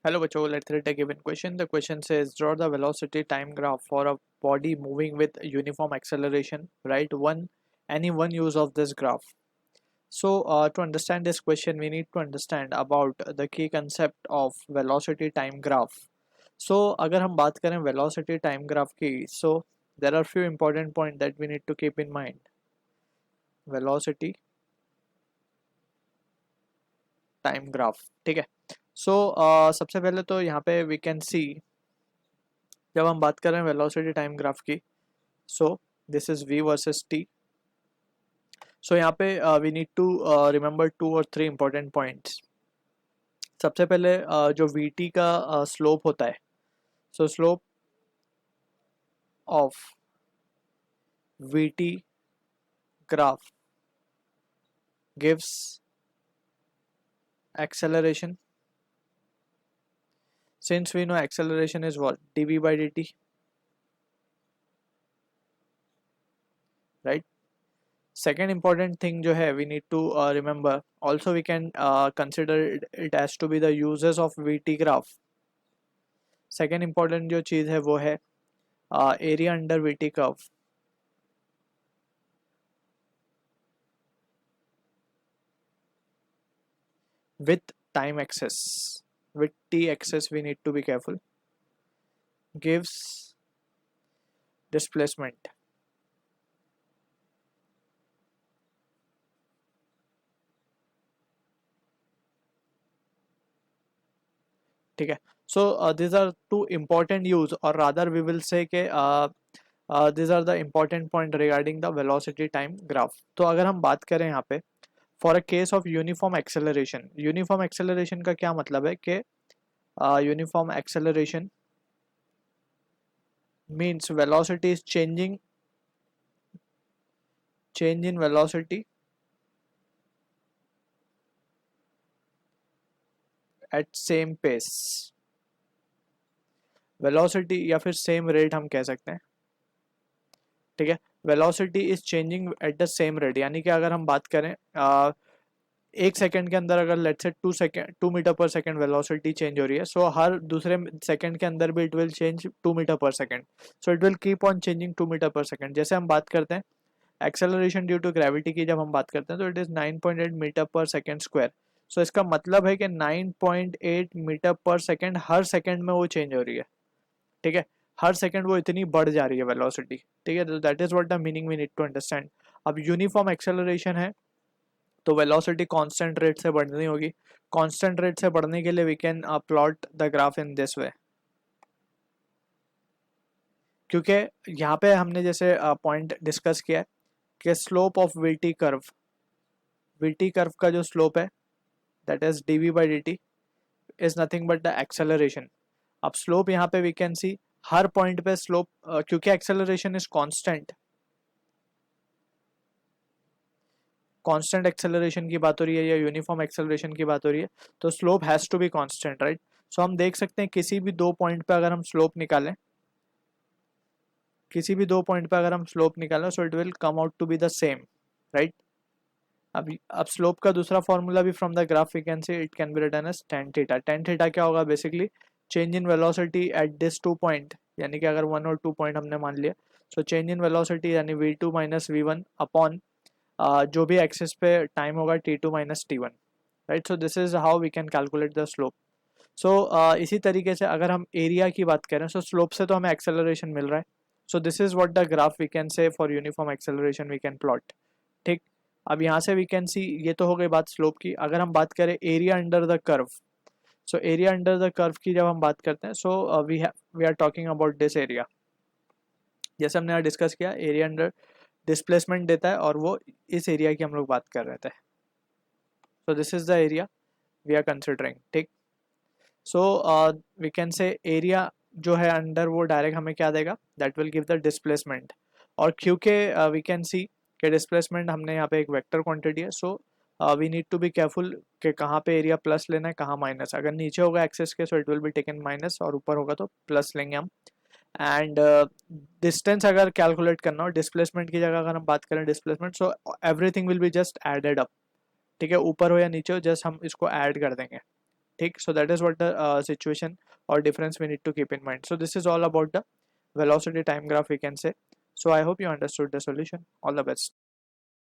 Hello बच्चों, let's read a given question. The question says draw the velocity time graph for a body moving with uniform acceleration. Write any one use of this graph. So to understand this question, we need to understand about the key concept of velocity time graph. So अगर हम बात करें velocity time graph की, so there are few important points that we need to keep in mind. Velocity time graph, ठीक है. So सबसे पहले तो यहाँ पे we can see जब हम बात कर रहे हैं वेलोसिटी टाइम ग्राफ की, सो this is v versus t. सो यहाँ पे वी नीड टू रिमेंबर 2 और 3 इंपॉर्टेंट पॉइंट्स. सबसे पहले जो vt का स्लोप होता है, सो slope of vt graph gives acceleration. Since we know acceleration is what, dv by dt, right? Second important thing जो है we need to remember, also we can consider it as to be the uses of vt graph. Second important जो चीज़ है वो है area under vt curve. With time axis, with t axis we need to be careful, gives displacement. ठीक है. So these are two important use, or rather we will say कि these are the important point regarding the velocity time graph. तो अगर हम बात करें यहाँ पे for a case of uniform acceleration, uniform acceleration का क्या मतलब है कि uniform acceleration means velocity is change in velocity at same pace. Velocity या फिर सेम रेट हम कह सकते हैं, ठीक है. Velocity is changing at the same rate, यानी कि अगर हम बात करें 1 सेकंड के अंदर अगर let's say 2 metre per second velocity change हो रही है, सो हर दूसरे सेकंड के अंदर भी it will change 2 metre per second. So it will keep on changing 2 metre per second. जैसे हम बात करते हैं एक्सेलरेशन ड्यू टू ग्रेविटी की, जब हम बात करते हैं तो it is 9.8 metre per second square. सो इसका मतलब है कि 9.8 मीटर पर सेकंड हर सेकंड में वो चेंज हो रही है, ठीक है. हर सेकंड वो इतनी बढ़ जा रही है वेलोसिटी, ठीक है. तो that is what the meaning we need to understand. अब यूनिफॉर्म एक्सेलरेशन है तो वेलोसिटी कांस्टेंट रेट से बढ़नी होगी. कांस्टेंट रेट से बढ़ने के लिए we can plot the graph in this way, क्योंकि यहाँ पे हमने जैसे पॉइंट डिस्कस किया है कि स्लोप ऑफ वीटी कर्व का जो स्लोप है that is dv by dt इज नथिंग बट द एक्सेलरेशन. अब स्लोप यहाँ पे वी कैन सी हर पॉइंट पे स्लोप, क्योंकि एक्सेलरेशन इज कांस्टेंट एक्सेलरेशन की बात हो रही है या यूनिफॉर्म एक्सेलरेशन की बात हो रही है, तो slope has to be constant, right. So हम देख सकते हैं किसी भी 2 पॉइंट पे अगर हम स्लोप निकालें, so it will come out to be the same, right. अब स्लोप का दूसरा फॉर्मूला भी from the graph we can see it can be written as tan theta. tan theta क्या होगा, basically change in velocity at this 2 point, यानी कि अगर 1 और 2 पॉइंट हमने मान लिया, सो चेंज इन वेलोसिटी यानी v2 माइनस v1 अपॉन जो भी एक्सिस पे टाइम होगा t2 minus t1, right. So this is how we can calculate the slope. So इसी तरीके से अगर हम एरिया की बात करें, सो स्लोप से तो हमें एक्सेलरेशन मिल रहा है. So this is what the graph we can say for uniform acceleration we can plot, ठीक. अब यहाँ से वी कैन सी, ये तो हो गई बात स्लोप की. अगर हम बात करें area under the curve, so area under the curve की जब हम बात करते हैं, so we are talking about this area. जैसे हमने यहाँ डिस्कस किया, एरिया अंडर डिस्प्लेसमेंट देता है और वो इस एरिया की हम लोग बात कर रहे थे. So this is the area we are considering, ठीक. So we can say area जो है अंडर वो डायरेक्ट हमें क्या देगा, that will give the displacement. और क्योंकि वी कैन सी कि डिस्प्लेसमेंट हमने यहाँ पे एक वेक्टर क्वांटिटी है, so we need to be careful कि कहाँ पे एरिया प्लस लेना है, कहाँ माइनस. अगर नीचे होगा एक्सेस के, सो it will be taken minus, और ऊपर होगा तो प्लस लेंगे हम. एंड डिस्टेंस अगर कैलकुलेट करना हो डिस्प्लेसमेंट की जगह, अगर हम बात करें displacement, so everything will be just added up, ठीक है. ऊपर हो या नीचे हो, जस्ट हम इसको ऐड कर देंगे, ठीक. So that is what the situation or difference we need to keep in mind. So this is all about the velocity time graph, we can say. So I hope you understood the solution. All the best.